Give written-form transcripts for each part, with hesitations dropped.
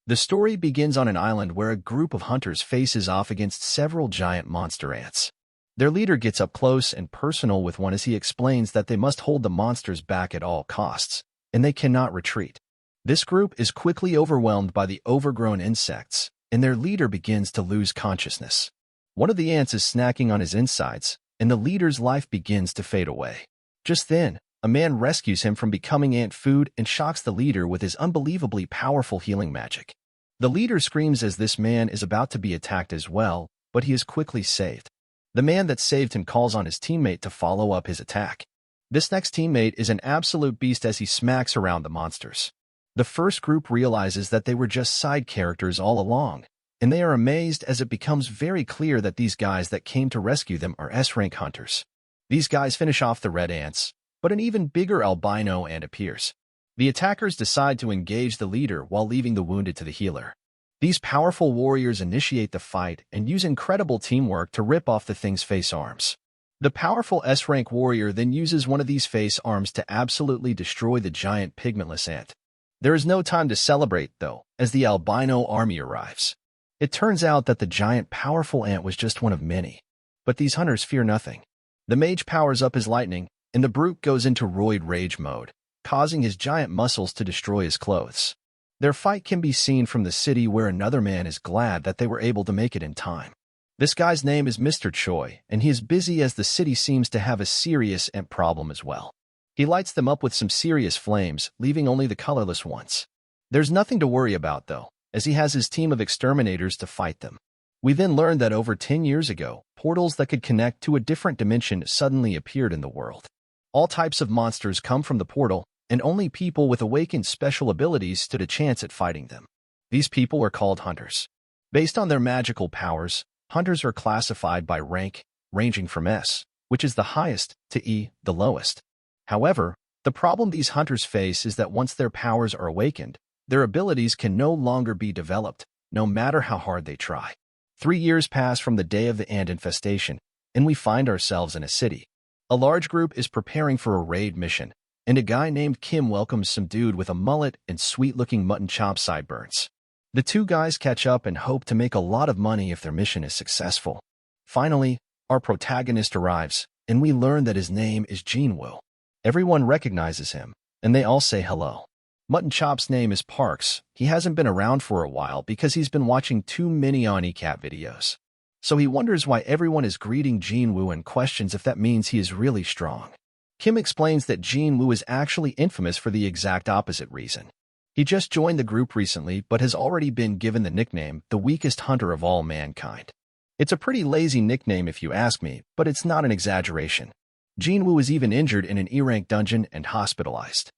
The story begins on an island where a group of hunters faces off against several giant monster ants. Their leader gets up close and personal with one as he explains that they must hold the monsters back at all costs, and they cannot retreat. This group is quickly overwhelmed by the overgrown insects, and their leader begins to lose consciousness. One of the ants is snacking on his insides, and the leader's life begins to fade away. Just then, a man rescues him from becoming ant food and shocks the leader with his unbelievably powerful healing magic. The leader screams as this man is about to be attacked as well, but he is quickly saved. The man that saved him calls on his teammate to follow up his attack. This next teammate is an absolute beast as he smacks around the monsters. The first group realizes that they were just side characters all along, and they are amazed as it becomes very clear that these guys that came to rescue them are S-rank hunters. These guys finish off the red ants, but an even bigger albino ant appears. The attackers decide to engage the leader while leaving the wounded to the healer. These powerful warriors initiate the fight and use incredible teamwork to rip off the thing's face arms. The powerful S-rank warrior then uses one of these face arms to absolutely destroy the giant pigmentless ant. There is no time to celebrate, though, as the albino army arrives. It turns out that the giant powerful ant was just one of many. But these hunters fear nothing. The mage powers up his lightning, and the brute goes into roid rage mode, causing his giant muscles to destroy his clothes. Their fight can be seen from the city where another man is glad that they were able to make it in time. This guy's name is Mr. Choi, and he is busy as the city seems to have a serious ant problem as well. He lights them up with some serious flames, leaving only the colorless ones. There's nothing to worry about, though, as he has his team of exterminators to fight them. We then learn that over 10 years ago, portals that could connect to a different dimension suddenly appeared in the world. All types of monsters come from the portal, and only people with awakened special abilities stood a chance at fighting them. These people are called hunters. Based on their magical powers, hunters are classified by rank, ranging from S, which is the highest, to E, the lowest. However, the problem these hunters face is that once their powers are awakened, their abilities can no longer be developed, no matter how hard they try. 3 years pass from the day of the ant infestation, and we find ourselves in a city. A large group is preparing for a raid mission, and a guy named Kim welcomes some dude with a mullet and sweet-looking mutton chop sideburns. The two guys catch up and hope to make a lot of money if their mission is successful. Finally, our protagonist arrives, and we learn that his name is Jinwoo. Everyone recognizes him, and they all say hello. Mutton Chop's name is Parks. He hasn't been around for a while because he's been watching too many anicap videos. So he wonders why everyone is greeting Jinwoo and questions if that means he is really strong. Kim explains that Jinwoo is actually infamous for the exact opposite reason. He just joined the group recently but has already been given the nickname, the weakest hunter of all mankind. It's a pretty lazy nickname if you ask me, but it's not an exaggeration. Jinwoo is even injured in an E-rank dungeon and hospitalized.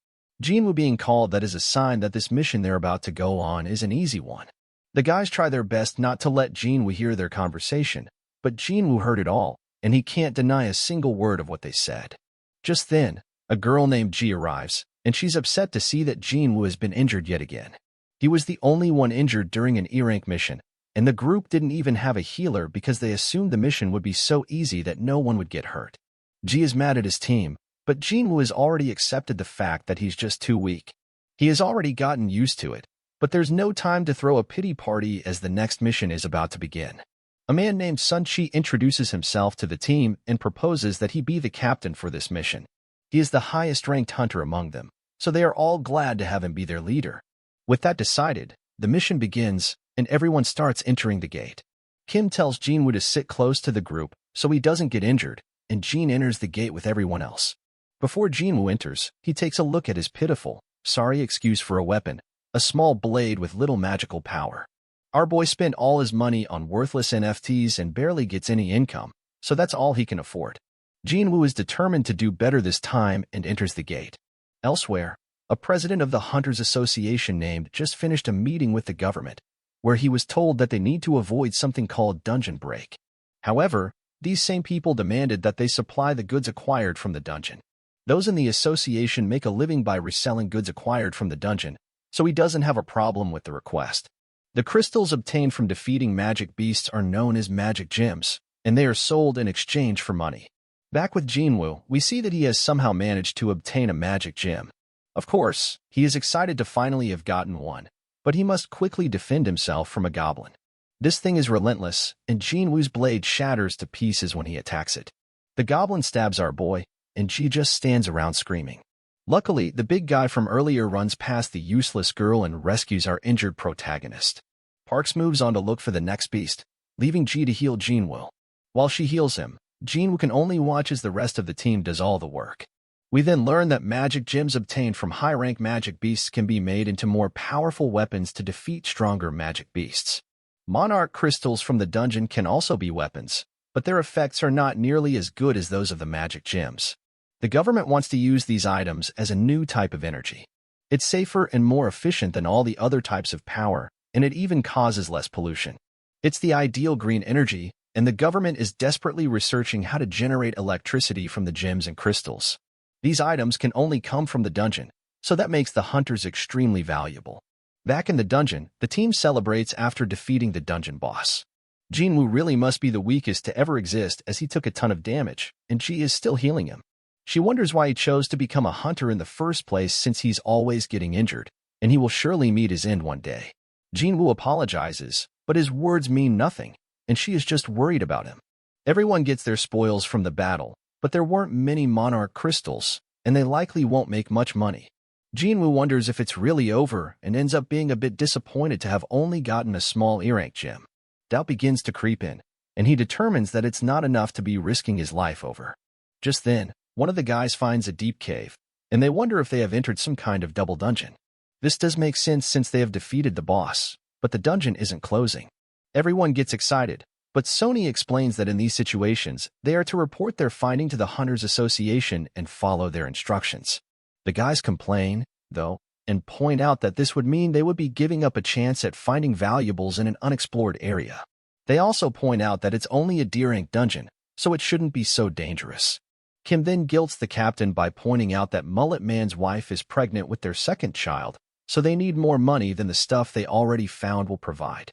Jinwoo being called that is a sign that this mission they're about to go on is an easy one. The guys try their best not to let Jinwoo hear their conversation, but Jinwoo heard it all, and he can't deny a single word of what they said. Just then, a girl named Ji arrives, and she's upset to see that Jinwoo has been injured yet again. He was the only one injured during an E-rank mission, and the group didn't even have a healer because they assumed the mission would be so easy that no one would get hurt. Ji is mad at his team, but Jinwoo has already accepted the fact that he's just too weak. He has already gotten used to it, but there's no time to throw a pity party as the next mission is about to begin. A man named Sun Chi introduces himself to the team and proposes that he be the captain for this mission. He is the highest-ranked hunter among them, so they are all glad to have him be their leader. With that decided, the mission begins, and everyone starts entering the gate. Kim tells Jinwoo to sit close to the group so he doesn't get injured, and Jin enters the gate with everyone else. Before Jinwoo enters, he takes a look at his pitiful, sorry excuse for a weapon, a small blade with little magical power. Our boy spent all his money on worthless NFTs and barely gets any income, so that's all he can afford. Jinwoo is determined to do better this time and enters the gate. Elsewhere, a president of the Hunters Association named just finished a meeting with the government, where he was told that they need to avoid something called dungeon break. However, these same people demanded that they supply the goods acquired from the dungeon. Those in the association make a living by reselling goods acquired from the dungeon, so he doesn't have a problem with the request. The crystals obtained from defeating magic beasts are known as magic gems, and they are sold in exchange for money. Back with Jinwoo, we see that he has somehow managed to obtain a magic gem. Of course, he is excited to finally have gotten one, but he must quickly defend himself from a goblin. This thing is relentless, and Jinwoo's blade shatters to pieces when he attacks it. The goblin stabs our boy, and Ji just stands around screaming. Luckily, the big guy from earlier runs past the useless girl and rescues our injured protagonist. Parks moves on to look for the next beast, leaving Ji to heal Jinwoo. While she heals him, Jinwoo can only watch as the rest of the team does all the work. We then learn that magic gems obtained from high-rank magic beasts can be made into more powerful weapons to defeat stronger magic beasts. Monarch crystals from the dungeon can also be weapons, but their effects are not nearly as good as those of the magic gems. The government wants to use these items as a new type of energy. It's safer and more efficient than all the other types of power, and it even causes less pollution. It's the ideal green energy, and the government is desperately researching how to generate electricity from the gems and crystals. These items can only come from the dungeon, so that makes the hunters extremely valuable. Back in the dungeon, the team celebrates after defeating the dungeon boss. Jinwoo really must be the weakest to ever exist as he took a ton of damage, and Ji is still healing him. She wonders why he chose to become a hunter in the first place since he's always getting injured, and he will surely meet his end one day. Jinwoo apologizes, but his words mean nothing, and she is just worried about him. Everyone gets their spoils from the battle, but there weren't many monarch crystals, and they likely won't make much money. Jinwoo wonders if it's really over and ends up being a bit disappointed to have only gotten a small E-rank gem. Doubt begins to creep in, and he determines that it's not enough to be risking his life over. Just then, one of the guys finds a deep cave, and they wonder if they have entered some kind of double dungeon. This does make sense since they have defeated the boss, but the dungeon isn't closing. Everyone gets excited, but Sony explains that in these situations, they are to report their finding to the Hunters Association and follow their instructions. The guys complain, though, and point out that this would mean they would be giving up a chance at finding valuables in an unexplored area. They also point out that it's only a D-rank dungeon, so it shouldn't be so dangerous. Kim then guilts the captain by pointing out that Mullet Man's wife is pregnant with their second child, so they need more money than the stuff they already found will provide.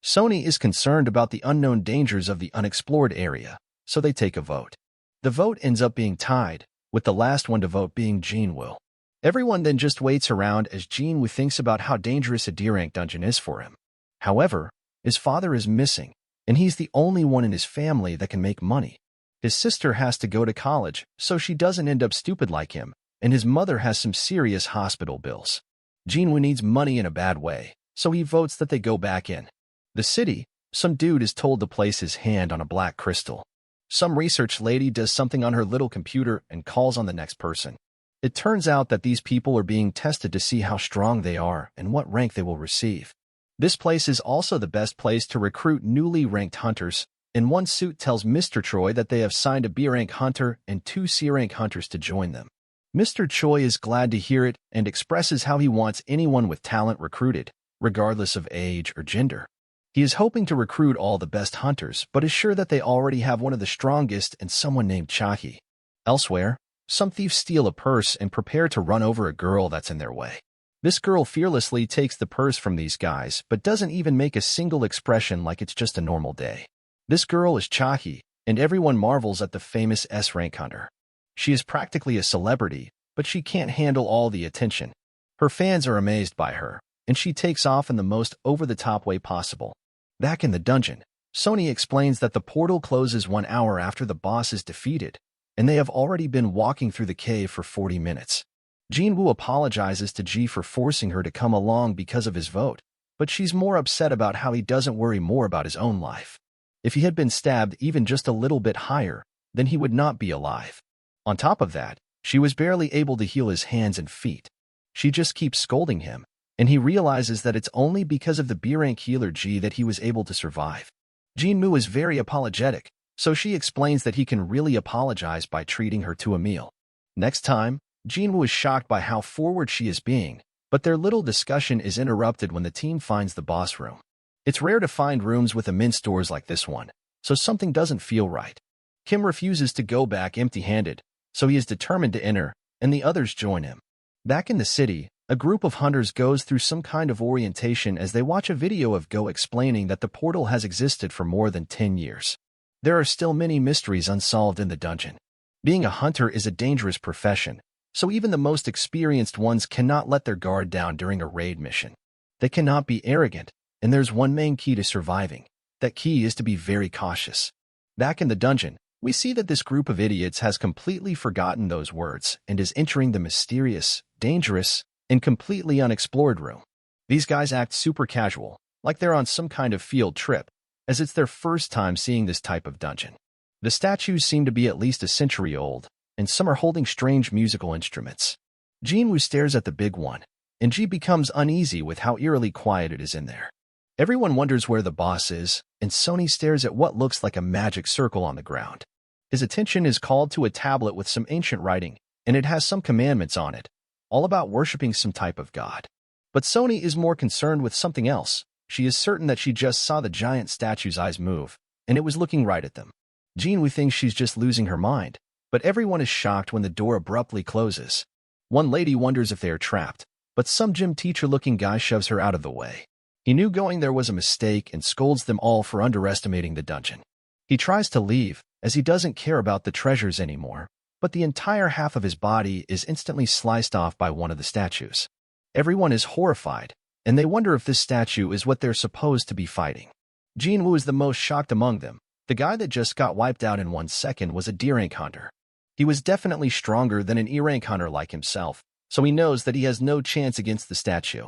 Sony is concerned about the unknown dangers of the unexplored area, so they take a vote. The vote ends up being tied, with the last one to vote being Jinwoo. Everyone then just waits around as Jinwoo thinks about how dangerous a D-rank dungeon is for him. However, his father is missing, and he's the only one in his family that can make money. His sister has to go to college, so she doesn't end up stupid like him, and his mother has some serious hospital bills. Jinwoo needs money in a bad way, so he votes that they go back in. The city, some dude is told to place his hand on a black crystal. Some research lady does something on her little computer and calls on the next person. It turns out that these people are being tested to see how strong they are and what rank they will receive. This place is also the best place to recruit newly ranked hunters, and one suit tells Mr. Choi that they have signed a B-rank hunter and 2 C-rank hunters to join them. Mr. Choi is glad to hear it and expresses how he wants anyone with talent recruited, regardless of age or gender. He is hoping to recruit all the best hunters, but is sure that they already have one of the strongest and someone named Chahi. Elsewhere, some thieves steal a purse and prepare to run over a girl that's in their way. This girl fearlessly takes the purse from these guys, but doesn't even make a single expression like it's just a normal day. This girl is Chahi, and everyone marvels at the famous S-rank hunter. She is practically a celebrity, but she can't handle all the attention. Her fans are amazed by her, and she takes off in the most over-the-top way possible. Back in the dungeon, Sony explains that the portal closes 1 hour after the boss is defeated, and they have already been walking through the cave for 40 minutes. Jinwoo apologizes to Ji for forcing her to come along because of his vote, but she's more upset about how he doesn't worry more about his own life. If he had been stabbed even just a little bit higher, then he would not be alive. On top of that, she was barely able to heal his hands and feet. She just keeps scolding him, and he realizes that it's only because of the B-rank healer Ji that he was able to survive. Jinwoo is very apologetic, so she explains that he can really apologize by treating her to a meal. Next time, Jinwoo is shocked by how forward she is being, but their little discussion is interrupted when the team finds the boss room. It's rare to find rooms with immense doors like this one, so something doesn't feel right. Kim refuses to go back empty-handed, so he is determined to enter, and the others join him. Back in the city, a group of hunters goes through some kind of orientation as they watch a video of Go explaining that the portal has existed for more than 10 years. There are still many mysteries unsolved in the dungeon. Being a hunter is a dangerous profession, so even the most experienced ones cannot let their guard down during a raid mission. They cannot be arrogant, and there's one main key to surviving. That key is to be very cautious. Back in the dungeon, we see that this group of idiots has completely forgotten those words and is entering the mysterious, dangerous, and completely unexplored room. These guys act super casual, like they're on some kind of field trip, as it's their first time seeing this type of dungeon. The statues seem to be at least a century old, and some are holding strange musical instruments. Jinwoo stares at the big one, and Ji becomes uneasy with how eerily quiet it is in there. Everyone wonders where the boss is, and Sony stares at what looks like a magic circle on the ground. His attention is called to a tablet with some ancient writing, and it has some commandments on it, all about worshipping some type of god. But Sony is more concerned with something else. She is certain that she just saw the giant statue's eyes move, and it was looking right at them. Jinwoo thinks she's just losing her mind, but everyone is shocked when the door abruptly closes. One lady wonders if they are trapped, but some gym teacher-looking guy shoves her out of the way. He knew going there was a mistake and scolds them all for underestimating the dungeon. He tries to leave, as he doesn't care about the treasures anymore, but the entire half of his body is instantly sliced off by one of the statues. Everyone is horrified, and they wonder if this statue is what they're supposed to be fighting. Jinwoo is the most shocked among them. The guy that just got wiped out in 1 second was a D-rank hunter. He was definitely stronger than an E-rank hunter like himself, so he knows that he has no chance against the statue.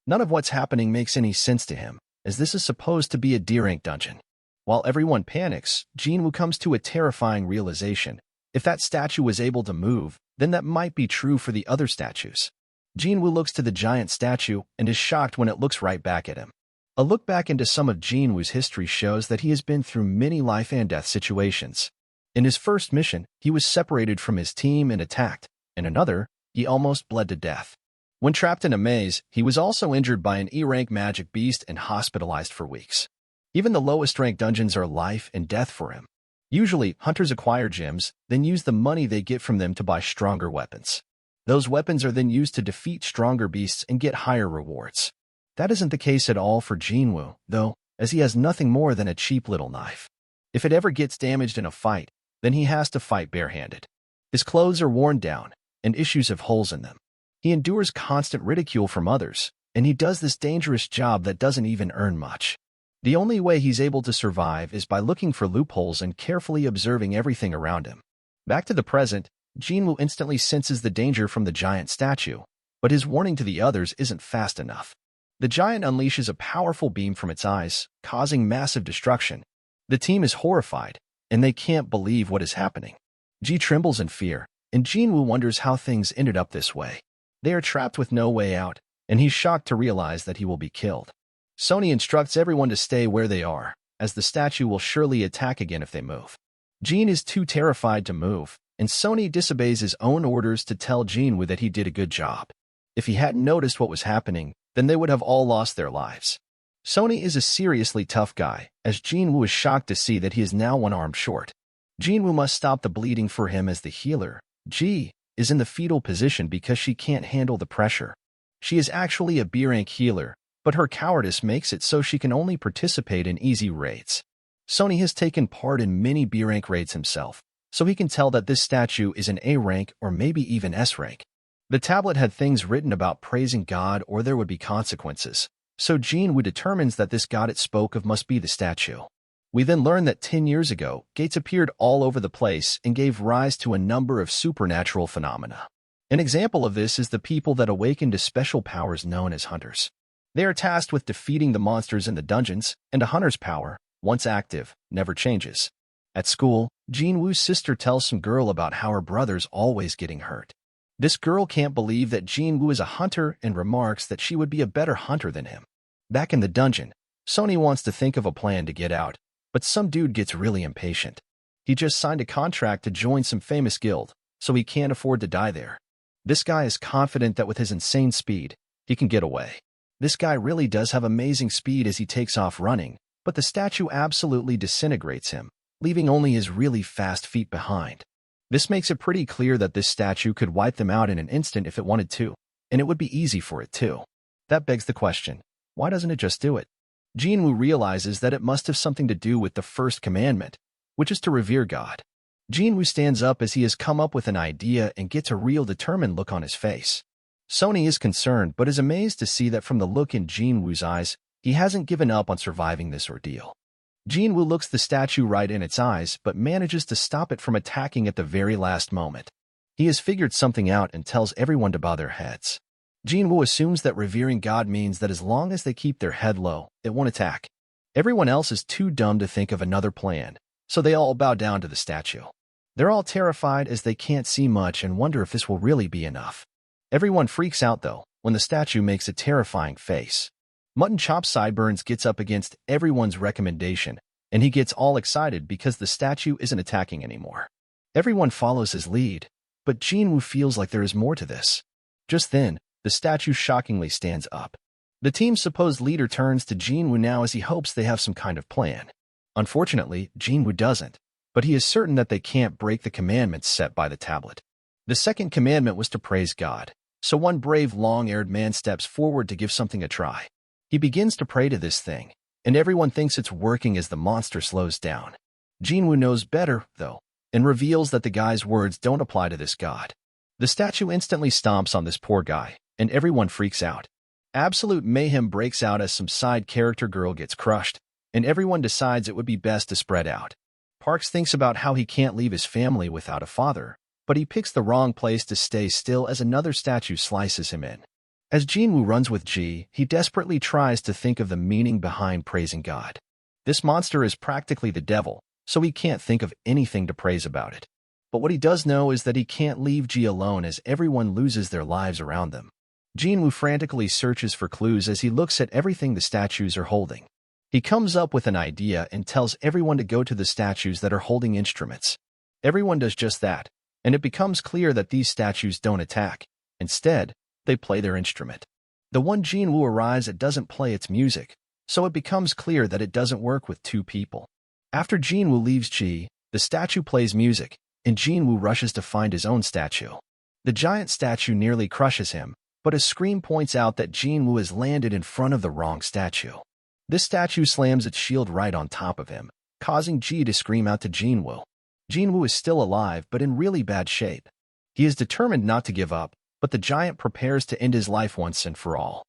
None of what's happening makes any sense to him, as this is supposed to be a D-rank dungeon. While everyone panics, Jinwoo comes to a terrifying realization. If that statue was able to move, then that might be true for the other statues. Jinwoo looks to the giant statue and is shocked when it looks right back at him. A look back into some of Jinwoo's history shows that he has been through many life and death situations. In his first mission, he was separated from his team and attacked. In another, he almost bled to death. When trapped in a maze, he was also injured by an E-rank magic beast and hospitalized for weeks. Even the lowest rank dungeons are life and death for him. Usually, hunters acquire gems, then use the money they get from them to buy stronger weapons. Those weapons are then used to defeat stronger beasts and get higher rewards. That isn't the case at all for Jinwoo, though, as he has nothing more than a cheap little knife. If it ever gets damaged in a fight, then he has to fight barehanded. His clothes are worn down, and issues have holes in them. He endures constant ridicule from others, and he does this dangerous job that doesn't even earn much. The only way he's able to survive is by looking for loopholes and carefully observing everything around him. Back to the present, Jinwoo instantly senses the danger from the giant statue, but his warning to the others isn't fast enough. The giant unleashes a powerful beam from its eyes, causing massive destruction. The team is horrified, and they can't believe what is happening. Ji trembles in fear, and Jinwoo wonders how things ended up this way. They are trapped with no way out, and he's shocked to realize that he will be killed. Sony instructs everyone to stay where they are, as the statue will surely attack again if they move. Jin is too terrified to move, and Sony disobeys his own orders to tell Jinwoo that he did a good job. If he hadn't noticed what was happening, then they would have all lost their lives. Sony is a seriously tough guy, as Jinwoo is shocked to see that he is now one arm short. Jinwoo must stop the bleeding for him as the healer. Ji is in the fetal position because she can't handle the pressure. She is actually a B-rank healer, but her cowardice makes it so she can only participate in easy raids. Sony has taken part in many B-rank raids himself, so he can tell that this statue is an A-rank or maybe even S-rank. The tablet had things written about praising God or there would be consequences, so Jinwoo determines that this god it spoke of must be the statue. We then learn that 10 years ago, gates appeared all over the place and gave rise to a number of supernatural phenomena. An example of this is the people that awaken to special powers known as hunters. They are tasked with defeating the monsters in the dungeons, and a hunter's power, once active, never changes. At school, Jinwoo's sister tells some girl about how her brother's always getting hurt. This girl can't believe that Jinwoo is a hunter and remarks that she would be a better hunter than him. Back in the dungeon, Sony wants to think of a plan to get out, but some dude gets really impatient. He just signed a contract to join some famous guild, so he can't afford to die there. This guy is confident that with his insane speed, he can get away. This guy really does have amazing speed as he takes off running, but the statue absolutely disintegrates him, leaving only his really fast feet behind. This makes it pretty clear that this statue could wipe them out in an instant if it wanted to, and it would be easy for it too. That begs the question, why doesn't it just do it? Jinwoo realizes that it must have something to do with the first commandment, which is to revere God. Jinwoo stands up as he has come up with an idea and gets a real determined look on his face. Sony is concerned but is amazed to see that from the look in Jinwoo's eyes, he hasn't given up on surviving this ordeal. Jinwoo looks the statue right in its eyes but manages to stop it from attacking at the very last moment. He has figured something out and tells everyone to bow their heads. Jinwoo assumes that revering God means that as long as they keep their head low, it won't attack. Everyone else is too dumb to think of another plan, so they all bow down to the statue. They're all terrified as they can't see much and wonder if this will really be enough. Everyone freaks out, though, when the statue makes a terrifying face. Mutton Chop Sideburns gets up against everyone's recommendation, and he gets all excited because the statue isn't attacking anymore. Everyone follows his lead, but Jinwoo feels like there is more to this. Just then, the statue shockingly stands up. The team's supposed leader turns to Jinwoo now as he hopes they have some kind of plan. Unfortunately, Jinwoo doesn't, but he is certain that they can't break the commandments set by the tablet. The second commandment was to praise God, so one brave long-haired man steps forward to give something a try. He begins to pray to this thing, and everyone thinks it's working as the monster slows down. Jinwoo knows better, though, and reveals that the guy's words don't apply to this god. The statue instantly stomps on this poor guy, and everyone freaks out. Absolute mayhem breaks out as some side character girl gets crushed, and everyone decides it would be best to spread out. Parks thinks about how he can't leave his family without a father, but he picks the wrong place to stay still as another statue slices him in. As Jinwoo runs with Ji, he desperately tries to think of the meaning behind praising God. This monster is practically the devil, so he can't think of anything to praise about it. But what he does know is that he can't leave Ji alone as everyone loses their lives around them. Jinwoo frantically searches for clues as he looks at everything the statues are holding. He comes up with an idea and tells everyone to go to the statues that are holding instruments. Everyone does just that, and it becomes clear that these statues don't attack. Instead, they play their instrument. The one Jinwoo arrives at doesn't play its music, so it becomes clear that it doesn't work with two people. After Jinwoo leaves Ji, the statue plays music, and Jinwoo rushes to find his own statue. The giant statue nearly crushes him, but a scream points out that Jinwoo has landed in front of the wrong statue. This statue slams its shield right on top of him, causing Ji to scream out to Jinwoo. Jinwoo is still alive but in really bad shape. He is determined not to give up, but the giant prepares to end his life once and for all.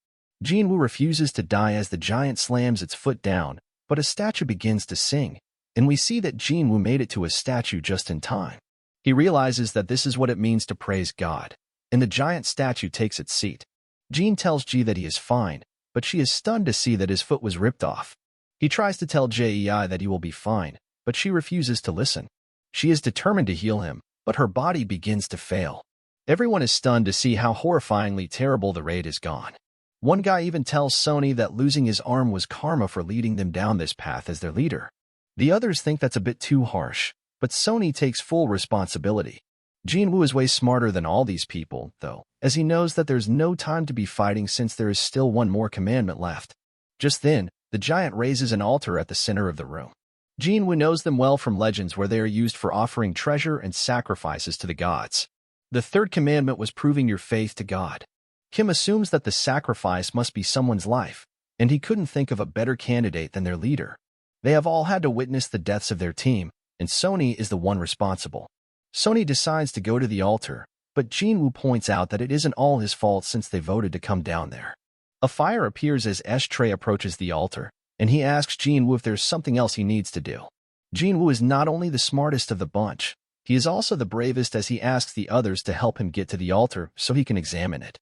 Jinwoo refuses to die as the giant slams its foot down, but a statue begins to sing, and we see that Jinwoo made it to a statue just in time. He realizes that this is what it means to praise God, and the giant statue takes its seat. Jin tells Ji that he is fine, but she is stunned to see that his foot was ripped off. He tries to tell Jei that he will be fine, but she refuses to listen. She is determined to heal him, but her body begins to fail. Everyone is stunned to see how horrifyingly terrible the raid has gone. One guy even tells Sony that losing his arm was karma for leading them down this path as their leader. The others think that's a bit too harsh, but Sony takes full responsibility. Jinwoo is way smarter than all these people, though, as he knows that there's no time to be fighting since there is still one more commandment left. Just then, the giant raises an altar at the center of the room. Jinwoo knows them well from legends where they are used for offering treasure and sacrifices to the gods. The third commandment was proving your faith to God. Kim assumes that the sacrifice must be someone's life, and he couldn't think of a better candidate than their leader. They have all had to witness the deaths of their team, and Sony is the one responsible. Sony decides to go to the altar, but Jinwoo points out that it isn't all his fault since they voted to come down there. A fire appears as Trey approaches the altar, and he asks Jinwoo if there's something else he needs to do. Jinwoo is not only the smartest of the bunch, he is also the bravest as he asks the others to help him get to the altar so he can examine it.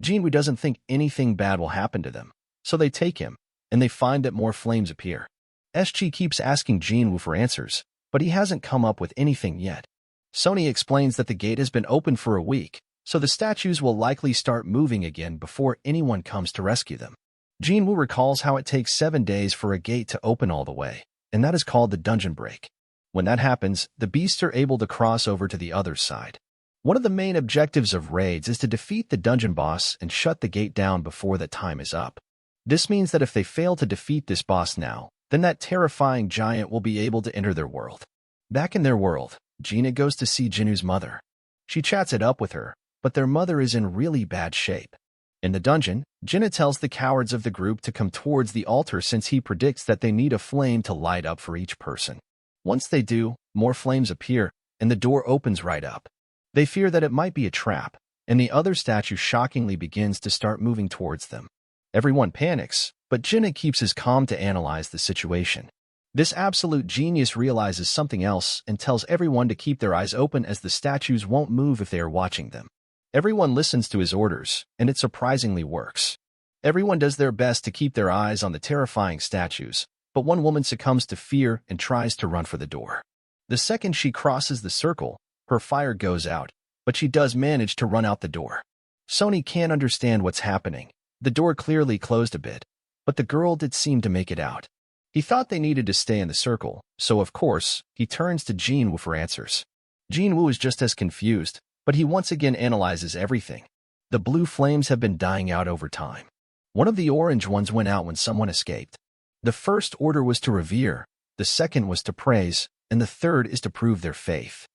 Jinwoo doesn't think anything bad will happen to them, so they take him, and they find that more flames appear. SG keeps asking Jinwoo for answers, but he hasn't come up with anything yet. Sony explains that the gate has been open for a week, so the statues will likely start moving again before anyone comes to rescue them. Jinwoo recalls how it takes 7 days for a gate to open all the way, and that is called the dungeon break. When that happens, the beasts are able to cross over to the other side. One of the main objectives of raids is to defeat the dungeon boss and shut the gate down before the time is up. This means that if they fail to defeat this boss now, then that terrifying giant will be able to enter their world. Back in their world, Gina goes to see Jinwoo's mother. She chats it up with her, but their mother is in really bad shape. In the dungeon, Gina tells the cowards of the group to come towards the altar since he predicts that they need a flame to light up for each person. Once they do, more flames appear, and the door opens right up. They fear that it might be a trap, and the other statue shockingly begins to start moving towards them. Everyone panics, but Jinna keeps his calm to analyze the situation. This absolute genius realizes something else and tells everyone to keep their eyes open as the statues won't move if they are watching them. Everyone listens to his orders, and it surprisingly works. Everyone does their best to keep their eyes on the terrifying statues, but one woman succumbs to fear and tries to run for the door. The second she crosses the circle, her fire goes out, but she does manage to run out the door. Sony can't understand what's happening. The door clearly closed a bit, but the girl did seem to make it out. He thought they needed to stay in the circle, so of course, he turns to Jinwoo for answers. Jinwoo is just as confused, but he once again analyzes everything. The blue flames have been dying out over time. One of the orange ones went out when someone escaped. The first order was to revere, the second was to praise, and the third is to prove their faith.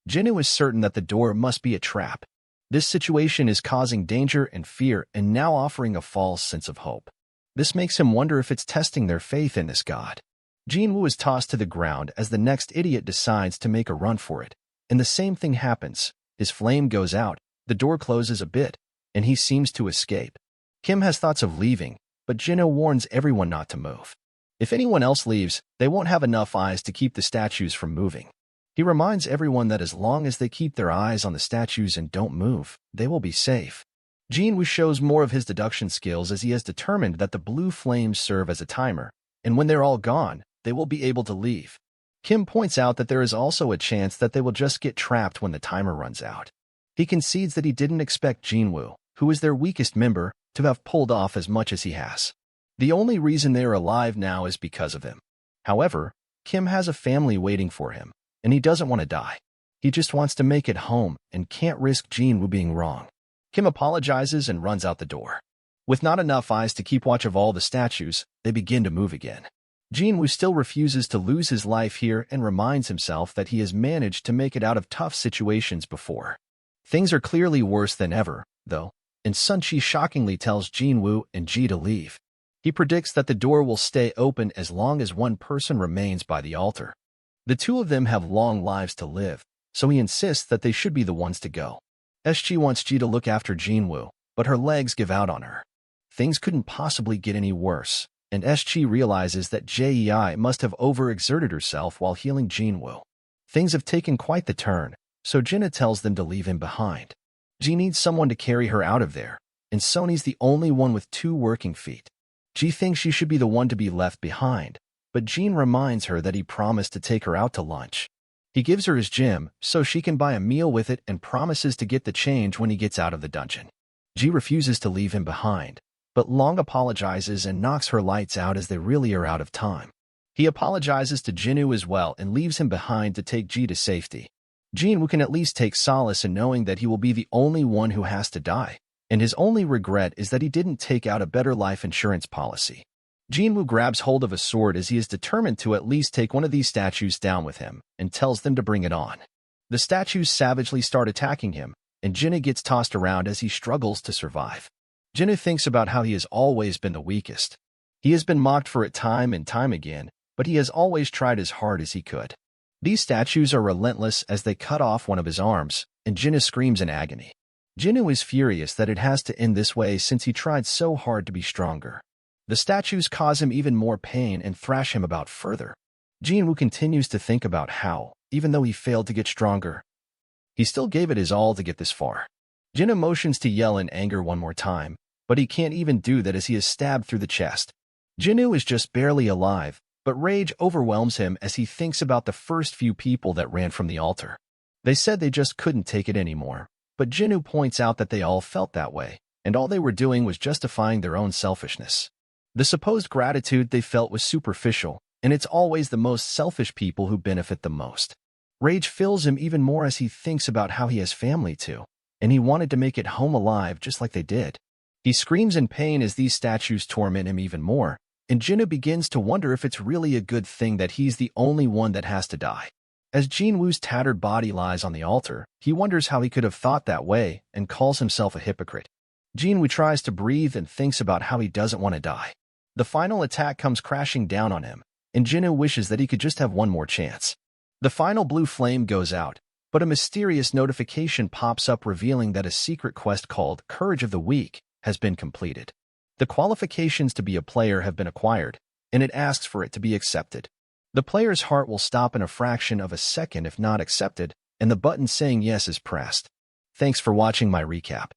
Jinwoo is certain that the door must be a trap. This situation is causing danger and fear and now offering a false sense of hope. This makes him wonder if it's testing their faith in this god. Jinwoo is tossed to the ground as the next idiot decides to make a run for it, and the same thing happens. His flame goes out, the door closes a bit, and he seems to escape. Kim has thoughts of leaving, but Jinwoo warns everyone not to move. If anyone else leaves, they won't have enough eyes to keep the statues from moving. He reminds everyone that as long as they keep their eyes on the statues and don't move, they will be safe. Jinwoo shows more of his deduction skills as he has determined that the blue flames serve as a timer, and when they're all gone, they will be able to leave. Kim points out that there is also a chance that they will just get trapped when the timer runs out. He concedes that he didn't expect Jinwoo, who is their weakest member, to have pulled off as much as he has. The only reason they are alive now is because of him. However, Kim has a family waiting for him, and he doesn't want to die. He just wants to make it home and can't risk Jinwoo being wrong. Kim apologizes and runs out the door. With not enough eyes to keep watch of all the statues, they begin to move again. Jinwoo still refuses to lose his life here and reminds himself that he has managed to make it out of tough situations before. Things are clearly worse than ever, though, and Sunchi shockingly tells Jinwoo and Ji to leave. He predicts that the door will stay open as long as one person remains by the altar. The two of them have long lives to live, so he insists that they should be the ones to go. SG wants Ji to look after Jinwoo, but her legs give out on her. Things couldn't possibly get any worse, and SG realizes that Jei must have overexerted herself while healing Jinwoo. Things have taken quite the turn, so Jinna tells them to leave him behind. Ji needs someone to carry her out of there, and Sony's the only one with 2 working feet. Ji thinks she should be the one to be left behind, but Jean reminds her that he promised to take her out to lunch. He gives her his gem so she can buy a meal with it and promises to get the change when he gets out of the dungeon. Ji refuses to leave him behind, but Long apologizes and knocks her lights out as they really are out of time. He apologizes to Jinwoo as well and leaves him behind to take Ji to safety. Jinwoo can at least take solace in knowing that he will be the only one who has to die, and his only regret is that he didn't take out a better life insurance policy. Jinwoo grabs hold of a sword as he is determined to at least take one of these statues down with him and tells them to bring it on. The statues savagely start attacking him, and Jinwoo gets tossed around as he struggles to survive. Jinwoo thinks about how he has always been the weakest. He has been mocked for it time and time again, but he has always tried as hard as he could. These statues are relentless as they cut off one of his arms, and Jinwoo screams in agony. Jinwoo is furious that it has to end this way since he tried so hard to be stronger. The statues cause him even more pain and thrash him about further. Jinwoo continues to think about how, even though he failed to get stronger, he still gave it his all to get this far. Jinwoo motions to yell in anger one more time, but he can't even do that as he is stabbed through the chest. Jinwoo is just barely alive, but rage overwhelms him as he thinks about the first few people that ran from the altar. They said they just couldn't take it anymore, but Jinwoo points out that they all felt that way, and all they were doing was justifying their own selfishness. The supposed gratitude they felt was superficial, and it's always the most selfish people who benefit the most. Rage fills him even more as he thinks about how he has family too, and he wanted to make it home alive just like they did. He screams in pain as these statues torment him even more, and Jinwoo begins to wonder if it's really a good thing that he's the only one that has to die. As Jinwoo's tattered body lies on the altar, he wonders how he could have thought that way and calls himself a hypocrite. Jinwoo tries to breathe and thinks about how he doesn't want to die. The final attack comes crashing down on him, and Jinwoo wishes that he could just have one more chance. The final blue flame goes out, but a mysterious notification pops up revealing that a secret quest called Courage of the Weak has been completed. The qualifications to be a player have been acquired, and it asks for it to be accepted. The player's heart will stop in a fraction of a second if not accepted, and the button saying yes is pressed. Thanks for watching my recap.